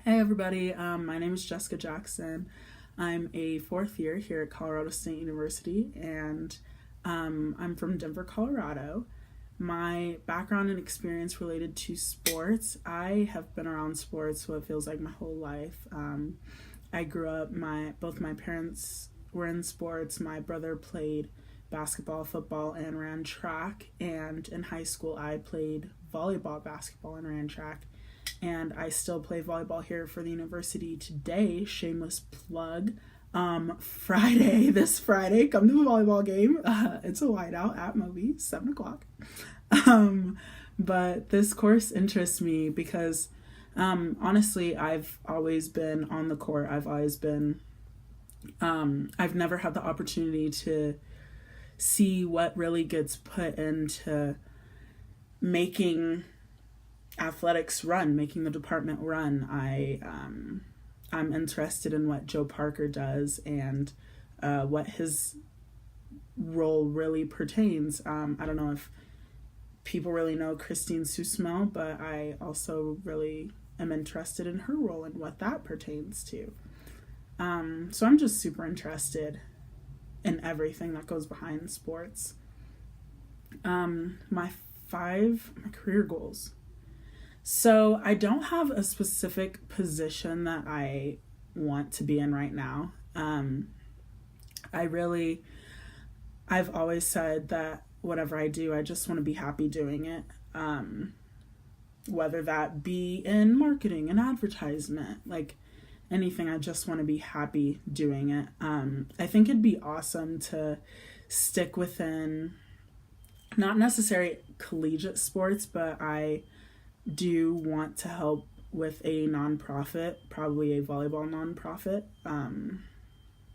Hey everybody, my name is Jessica Jackson. I'm a fourth year here at Colorado State University, and I'm from Denver, Colorado. My background and experience related to sports, I have been around sports what feels like my whole life. I grew up, both my parents were in sports. My brother played basketball, football, and ran track, and in high school I played volleyball, basketball, and ran track, and I still play volleyball here for the university today. Shameless plug. This Friday, come to the volleyball game. It's a whiteout at Moby, 7 o'clock. But this course interests me because honestly, I've always been on the court. I've never had the opportunity to see what really gets put into making athletics run, making the department run. I'm interested in what Joe Parker does and what his role really pertains. I don't know if people really know Christine Susmel, but I also really am interested in her role and what that pertains to. So I'm just super interested in everything that goes behind sports. My career goals. So I don't have a specific position that I want to be in right now. I really, I've always said that whatever I do, I just want to be happy doing it. Whether that be in marketing and advertisement, like anything, I just want to be happy doing it. I think it'd be awesome to stick within not necessarily collegiate sports, but I do want to help with a nonprofit, probably a volleyball nonprofit,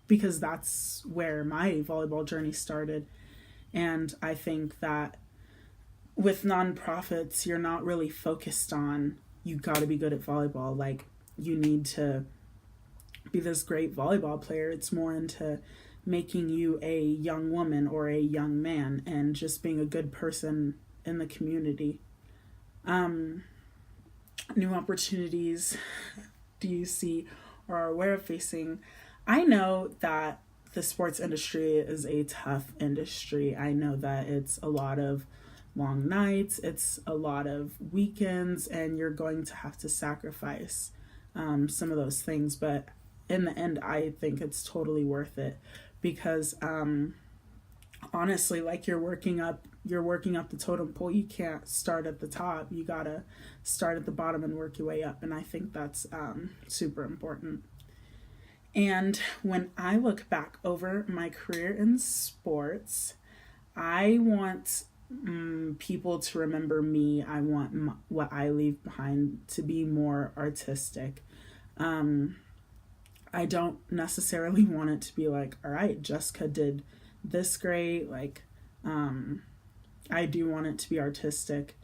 because that's where my volleyball journey started. And I think that with nonprofits, you're not really focused on you got to be good at volleyball. Like, you need to be this great volleyball player. It's more into making you a young woman or a young man and just being a good person in the community. New opportunities do you see or are aware of facing? I know that the sports industry is a tough industry. I know that it's a lot of long nights, it's a lot of weekends, and you're going to have to sacrifice some of those things. But in the end, I think it's totally worth it because honestly, like you're working up the totem pole. You can't start at the top. You gotta start at the bottom and work your way up. And I think that's super important. And when I look back over my career in sports, I want people to remember me. I want what I leave behind to be more artistic. I don't necessarily want it to be like, all right, Jessica did this great. Like, I do want it to be artistic,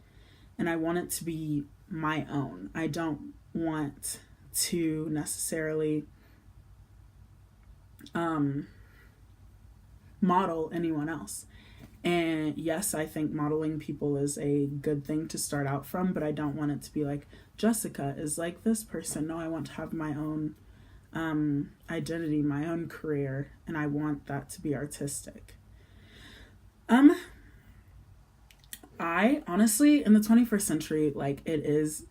and I want it to be my own. I don't want to necessarily model anyone else. And yes, I think modeling people is a good thing to start out from, but I don't want it to be like Jessica is like this person. No, I want to have my own identity, my own career, and I want that to be artistic. I honestly, in the 21st century, like, it's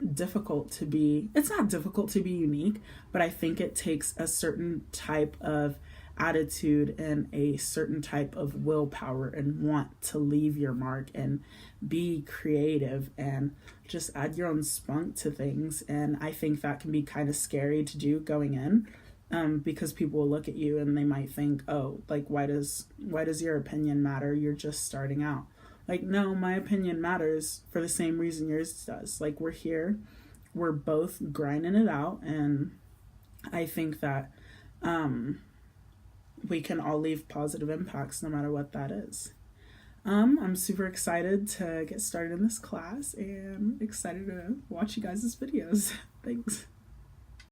not difficult to be unique, but I think it takes a certain type of attitude and a certain type of willpower and want to leave your mark and be creative and just add your own spunk to things. And I think that can be kind of scary to do going in, because people will look at you and they might think, oh, like, why does your opinion matter? You're just starting out. Like, no, my opinion matters for the same reason yours does. Like, we're here, we're both grinding it out, and I think that we can all leave positive impacts no matter what that is. I'm super excited to get started in this class and excited to watch you guys' videos. Thanks.